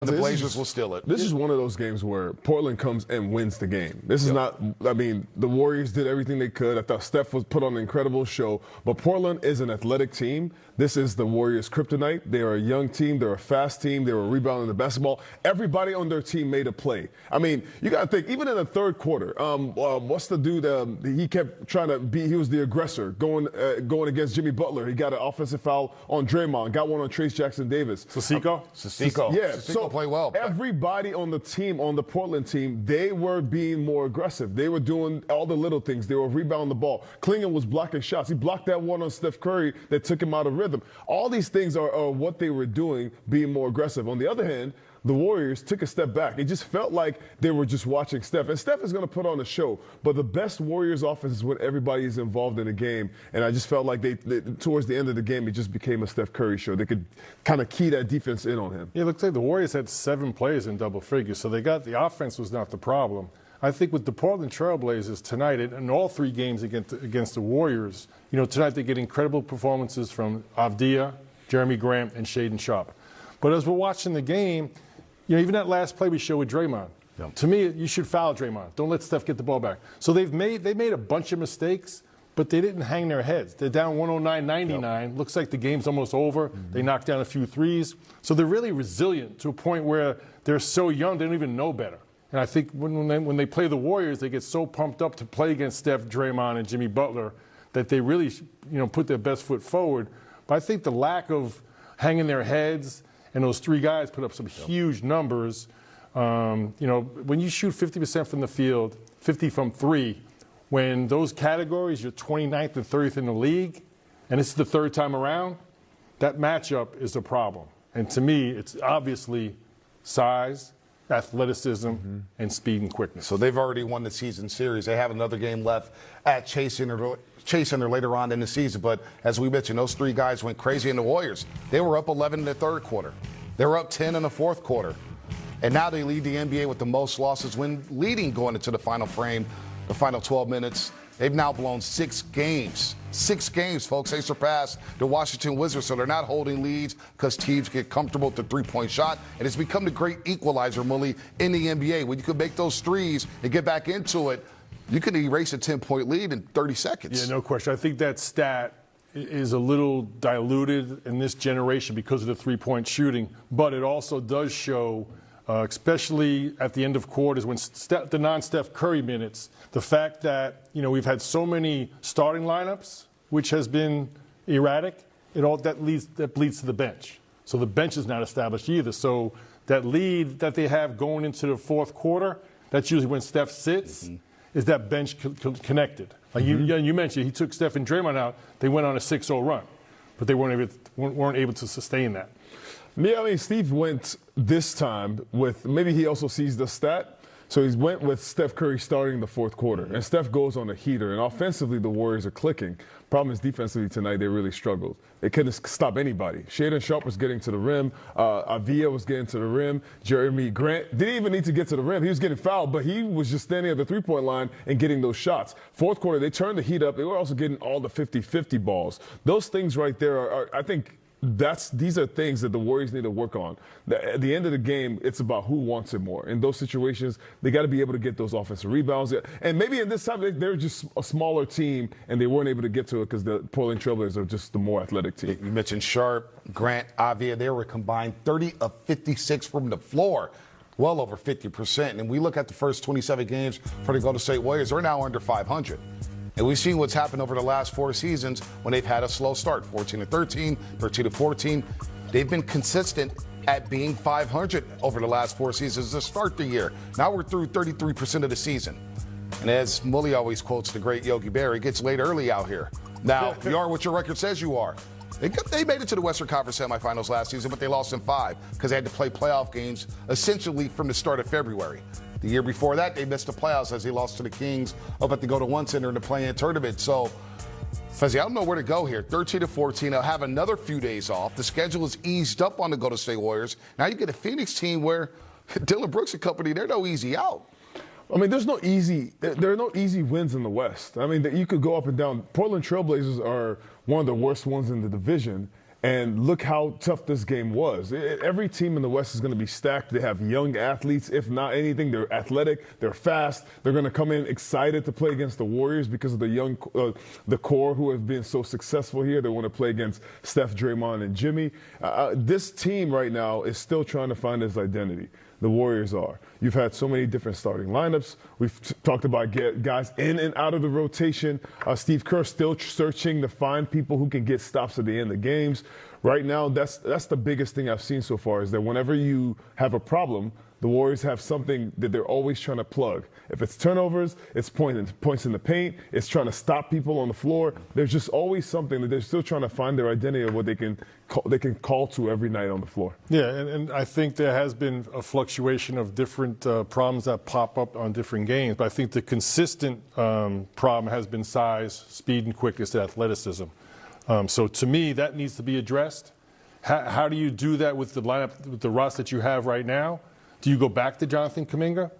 The Blazers will steal it. This is one of those games where Portland comes and wins the game. This is not, I mean, the Warriors did everything they could. I thought Steph was put on an incredible show. But Portland is an athletic team. This is the Warriors' kryptonite. They are a young team. They're a fast team. They were rebounding the basketball. Everybody on their team made a play. I mean, you got to think, even in the third quarter, what's the dude? He kept trying to be, he was the aggressor, going against Jimmy Butler. He got an offensive foul on Draymond, got one on Trace Jackson-Davis. Sissoko? Yeah. Sissoko played well. Everybody on the team, on the Portland team, they were being more aggressive. They were doing all the little things. They were rebounding the ball. Klingon was blocking shots. He blocked that one on Steph Curry that took him out of rhythm. All these things are what they were doing, being more aggressive. On the other hand, the Warriors took a step back. It just felt like they were just watching Steph. And Steph is going to put on a show. But the best Warriors offense is when everybody is involved in a game. And I just felt like they towards the end of the game, it just became a Steph Curry show. They could kind of key that defense in on him. Yeah, it looks like the Warriors had 7 players in double figures. So they got the offense was not the problem. I think with the Portland Trailblazers tonight, in all 3 games against the Warriors, you know, tonight they get incredible performances from Avdija, Jeremy Grant, and Shaedon Sharpe. But as we're watching the game, you know, even that last play we showed with Draymond, to me, you should foul Draymond. Don't let Steph get the ball back. So they made a bunch of mistakes, but they didn't hang their heads. They're down 109-99. Looks like the game's almost over. They knocked down a few threes. So they're really resilient to a point where they're so young they don't even know better. And I think when they play the Warriors, they get so pumped up to play against Steph, Draymond, and Jimmy Butler that they really, you know, put their best foot forward. But I think the lack of hanging their heads, and those 3 guys put up some huge numbers. You know, when you shoot 50% from the field, 50 from 3, when those categories, you're 29th and 30th in the league, and this is the 3rd time around, that matchup is a problem. And to me, it's obviously size, athleticism, and speed and quickness. So they've already won the season series. They have another game left at Chase Center later on in the season. But as we mentioned, those 3 guys went crazy in the Warriors. They were up 11 in the third quarter. They were up 10 in the fourth quarter. And now they lead the NBA with the most losses when leading going into the final frame, the final 12 minutes. They've now blown 6 games. 6 games, folks. They surpassed the Washington Wizards, so they're not holding leads because teams get comfortable with the three-point shot. And it's become the great equalizer, Mully, in the NBA. When you can make those threes and get back into it, you can erase a 10-point lead in 30 seconds. Yeah, no question. I think that stat is a little diluted in this generation because of the three-point shooting, but it also does show, especially at the end of quarters, when the non-Steph Curry minutes, the fact that, you know, we've had so many starting lineups, which has been erratic, that bleeds to the bench. So the bench is not established either. So that lead that they have going into the fourth quarter, that's usually when Steph sits, is that bench connected. Like you mentioned, he took Steph and Draymond out. They went on a 6-0 run, but they weren't able to sustain that. Yeah, I mean, Steve went this time with, maybe he also sees the stat. So he went with Steph Curry starting the fourth quarter. And Steph goes on a heater. And offensively, the Warriors are clicking. Problem is, defensively tonight, they really struggled. They couldn't stop anybody. Shaedon Sharpe was getting to the rim. Avdija was getting to the rim. Jeremy Grant didn't even need to get to the rim. He was getting fouled, but he was just standing at the three-point line and getting those shots. Fourth quarter, they turned the heat up. They were also getting all the 50-50 balls. Those things right there are I think, these are things that the Warriors need to work on. At the end of the game, it's about who wants it more. In those situations, they got to be able to get those offensive rebounds. And maybe in this time, they're just a smaller team, and they weren't able to get to it because the Portland Trailblazers are just the more athletic team. You mentioned Sharpe, Grant, Avdija. They were combined 30 of 56 from the floor, well over 50%. And we look at the first 27 games for the Golden State Warriors, they're now under 500. And we've seen what's happened over the last 4 seasons when they've had a slow start, 14-13, 13-14. They've been consistent at being 500 over the last 4 seasons to start the year. Now we're through 33% of the season. And as Mully always quotes the great Yogi Berra, it gets late early out here. Now, you are what your record says you are. They made it to the Western Conference semifinals last season, but they lost in 5 because they had to play playoff games essentially from the start of February. The year before that, they missed the playoffs as they lost to the Kings up at the Go-to-One Center in the play-in tournament. So, Fezzi, I don't know where to go here. 13-14, they'll have another few days off. The schedule is eased up on the Golden State Warriors. Now you get a Phoenix team where Dillon Brooks and company, they're no easy out. I mean, there are no easy wins in the West. I mean, you could go up and down. Portland Trailblazers are one of the worst ones in the division. And look how tough this game was. Every team in the West is going to be stacked. They have young athletes. If not anything, they're athletic. They're fast. They're going to come in excited to play against the Warriors because of the core who have been so successful here. They want to play against Steph, Draymond, and Jimmy. This team right now is still trying to find its identity. The Warriors are. You've had so many different starting lineups. We've talked about guys in and out of the rotation. Steve Kerr still searching to find people who can get stops at the end of games. Right now, that's the biggest thing I've seen so far is that whenever you have a problem, the Warriors have something that they're always trying to plug. If it's turnovers, it's points in the paint, it's trying to stop people on the floor. There's just always something that they're still trying to find their identity of what they can call to every night on the floor. Yeah, and I think there has been a fluctuation of different problems that pop up on different games. But I think the consistent problem has been size, speed, and quickness, and athleticism. So to me, that needs to be addressed. How do you do that with the lineup, with the roster that you have right now? Do you go back to Jonathan Kuminga?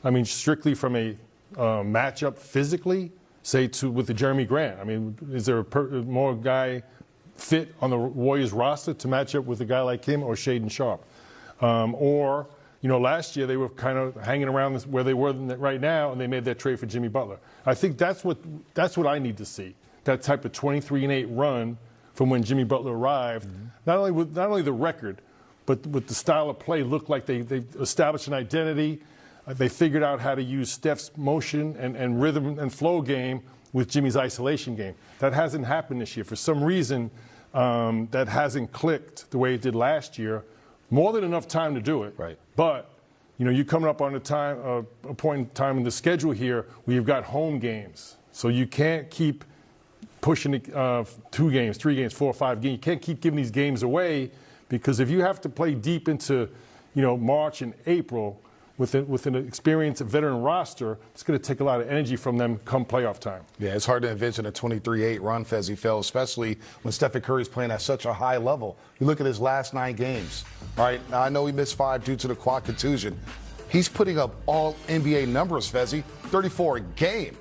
I mean, strictly from a matchup physically, say with the Jeremy Grant. I mean, is there more guy fit on the Warriors roster to match up with a guy like him or Shaedon Sharpe? Or, last year they were kind of hanging around where they were right now, and they made that trade for Jimmy Butler. I think that's what I need to see. That type of 23-8 run from when Jimmy Butler arrived. Mm-hmm. Not only the record, but with the style of play looked like they established an identity. They figured out how to use Steph's motion and rhythm and flow game with Jimmy's isolation game. That hasn't happened this year. For some reason, that hasn't clicked the way it did last year. More than enough time to do it. Right. But, you're coming up on a point in time in the schedule here where you've got home games. So you can't keep pushing 2 games, 3 games, 4 or 5 games. You can't keep giving these games away because if you have to play deep into, March and April with an experienced veteran roster, it's going to take a lot of energy from them come playoff time. Yeah, it's hard to envision a 23-8 run, Fezzi, Phil, especially when Steph Curry's playing at such a high level. You look at his last 9 games, right? Now, I know he missed 5 due to the quad contusion. He's putting up all NBA numbers, Fezzi, 34 a game,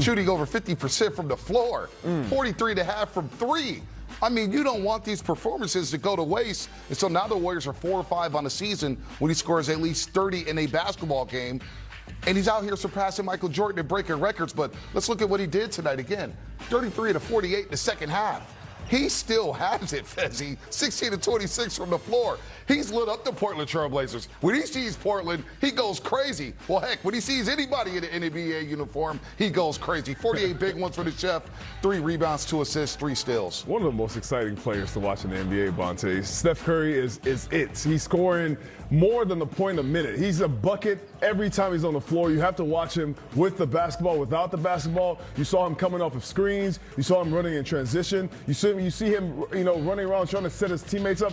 shooting over 50% from the floor, 43.5 from 3. I mean, you don't want these performances to go to waste. And so now the Warriors are 4-5 on the season when he scores at least 30 in a basketball game. And he's out here surpassing Michael Jordan and breaking records. But let's look at what he did tonight again. 33 to 48 in the second half. He still has it, Fezzi. 16 to 26 from the floor. He's lit up the Portland Trail Blazers. When he sees Portland, he goes crazy. Well, heck, when he sees anybody in an NBA uniform, he goes crazy. 48 big ones for the Chef, 3 rebounds, 2 assists, 3 steals. One of the most exciting players to watch in the NBA, Bonte. Steph Curry is it. He's scoring more than the point a minute. He's a bucket every time he's on the floor. You have to watch him with the basketball, without the basketball. You saw him coming off of screens. You saw him running in transition. You see him, running around trying to set his teammates up.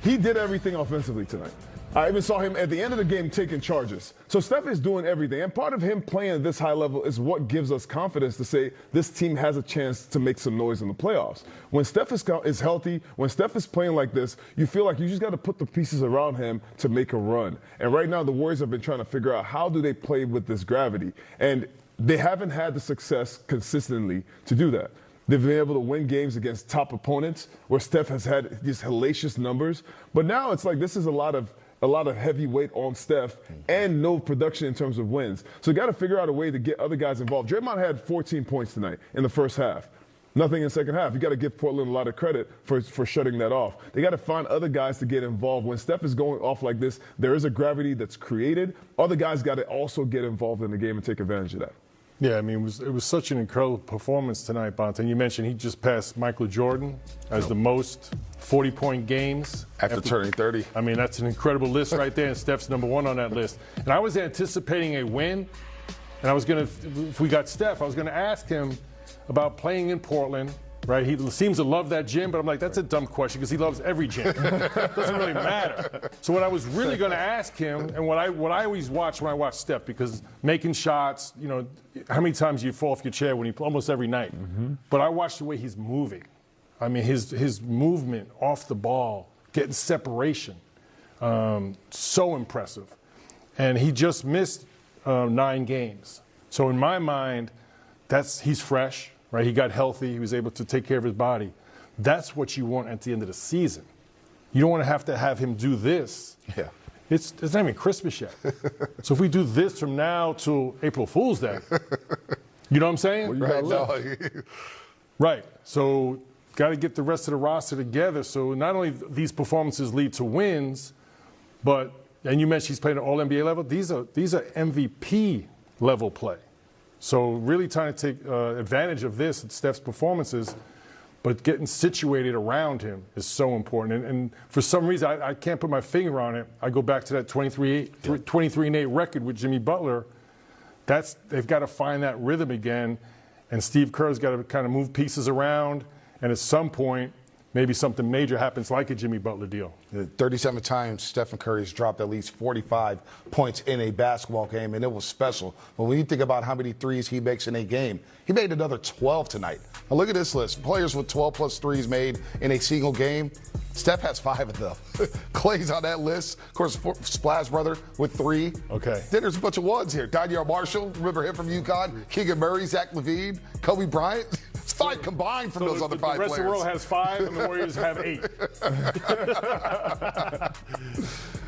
He did everything offensively tonight. I even saw him at the end of the game taking charges. So Steph is doing everything. And part of him playing at this high level is what gives us confidence to say this team has a chance to make some noise in the playoffs. When Steph is healthy, when Steph is playing like this, you feel like you just got to put the pieces around him to make a run. And right now the Warriors have been trying to figure out how do they play with this gravity. And they haven't had the success consistently to do that. They've been able to win games against top opponents where Steph has had these hellacious numbers. But now it's like this is a lot of heavy weight on Steph and no production in terms of wins. So you got to figure out a way to get other guys involved. Draymond had 14 points tonight in the first half. Nothing in the second half. You got to give Portland a lot of credit for shutting that off. They got to find other guys to get involved. When Steph is going off like this, there is a gravity that's created. Other guys got to also get involved in the game and take advantage of that. Yeah, I mean, it was such an incredible performance tonight, Bonte. You mentioned he just passed Michael Jordan as the most 40-point games. After turning 30. I mean, that's an incredible list right there, and Steph's number 1 on that list. And I was anticipating a win, and I was going to, if we got Steph, I was going to ask him about playing in Portland. Right, he seems to love that gym, but I'm like, that's a dumb question because he loves every gym. It doesn't really matter. So what I was really going to ask him, and what I always watch when I watch Steph, because making shots, how many times do you fall off your chair when you almost every night? Mm-hmm. But I watch the way he's moving. I mean, his movement off the ball, getting separation, so impressive. And he just missed 9 games. So in my mind, he's fresh. Right, he got healthy. He was able to take care of his body. That's what you want at the end of the season. You don't want to have him do this. Yeah. It's not even Christmas yet. So if we do this from now till April Fool's Day, you know what I'm saying? Right. So got to get the rest of the roster together. So not only these performances lead to wins, but, and you mentioned he's playing at all-NBA level, these are MVP level play. So really trying to take advantage of this, Steph's performances, but getting situated around him is so important. And for some reason, I can't put my finger on it. I go back to that 23-8 record with Jimmy Butler. They've got to find that rhythm again. And Steve Kerr's got to kind of move pieces around. And at some point, maybe something major happens like a Jimmy Butler deal. 37 times Stephen Curry's dropped at least 45 points in a basketball game, and it was special. But when you think about how many threes he makes in a game, he made another 12 tonight. Now look at this list. Players with 12-plus threes made in a single game. Steph has 5 of them. Clay's on that list. Of course, Splash Brother with 3. Okay. Then there's a bunch of ones here. Danyar Marshall, remember him from UConn? Keegan Murray, Zach LaVine, Kobe Bryant. It's 5 combined from those other 5 players. The rest of the world has 5 and the Warriors have 8.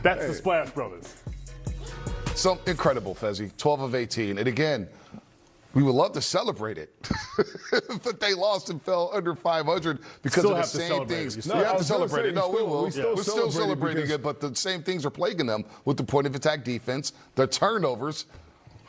That's the Splash Brothers. So incredible, Fezzi. 12 of 18. And again, we would love to celebrate it. But they lost and fell under 500 because of the same things. No, you have to celebrate it. No, we will. We're still celebrating it, but the same things are plaguing them with the point of attack defense, the turnovers.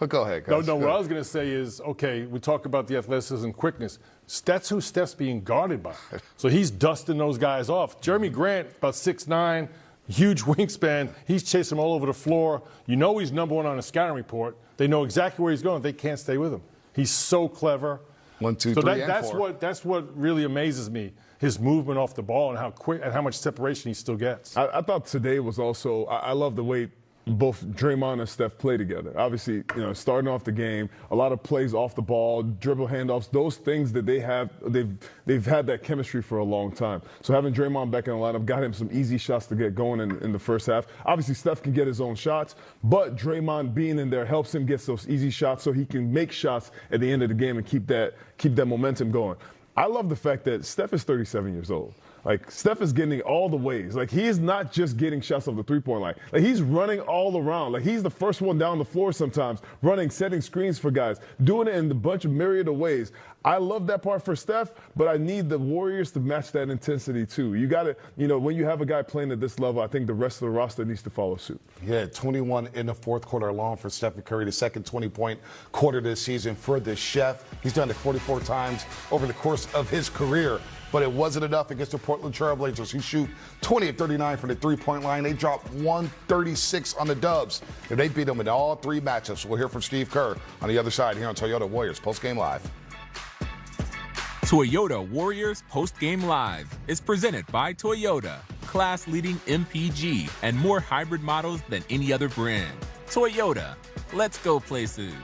But go ahead, guys. No, what I was going to say is, okay, we talk about the athleticism and quickness. That's who Steph's being guarded by. So he's dusting those guys off. Jeremy Grant, about 6'9", huge wingspan. He's chasing them all over the floor. You know he's number 1 on a scouting report. They know exactly where he's going. They can't stay with him. He's so clever. 1, 2, 3, and 4. That's what really amazes me. His movement off the ball and how quick and how much separation he still gets. I thought today was also, I love the way both Draymond and Steph play together. Obviously, starting off the game, a lot of plays off the ball, dribble handoffs, those things that they've had that chemistry for a long time. So having Draymond back in the lineup got him some easy shots to get going in the first half. Obviously, Steph can get his own shots, but Draymond being in there helps him get those easy shots so he can make shots at the end of the game and keep that momentum going. I love the fact that Steph is 37 years old. Like, Steph is getting all the ways. Like, he is not just getting shots off the three-point line. Like, he's running all around. Like, he's the first one down the floor sometimes, running, setting screens for guys, doing it in a bunch of myriad of ways. I love that part for Steph, but I need the Warriors to match that intensity, too. You got to, when you have a guy playing at this level, I think the rest of the roster needs to follow suit. Yeah, 21 in the fourth quarter alone for Stephen Curry, the second 20-point quarter this season for the Chef. He's done it 44 times over the course of his career. But it wasn't enough against the Portland Trailblazers, who shoot 20 of 39 from the three-point line. They dropped 136 on the Dubs, and they beat them in all 3 matchups. We'll hear from Steve Kerr on the other side here on Toyota Warriors Postgame Live. Toyota Warriors Postgame Live is presented by Toyota, class-leading MPG and more hybrid models than any other brand. Toyota, let's go places.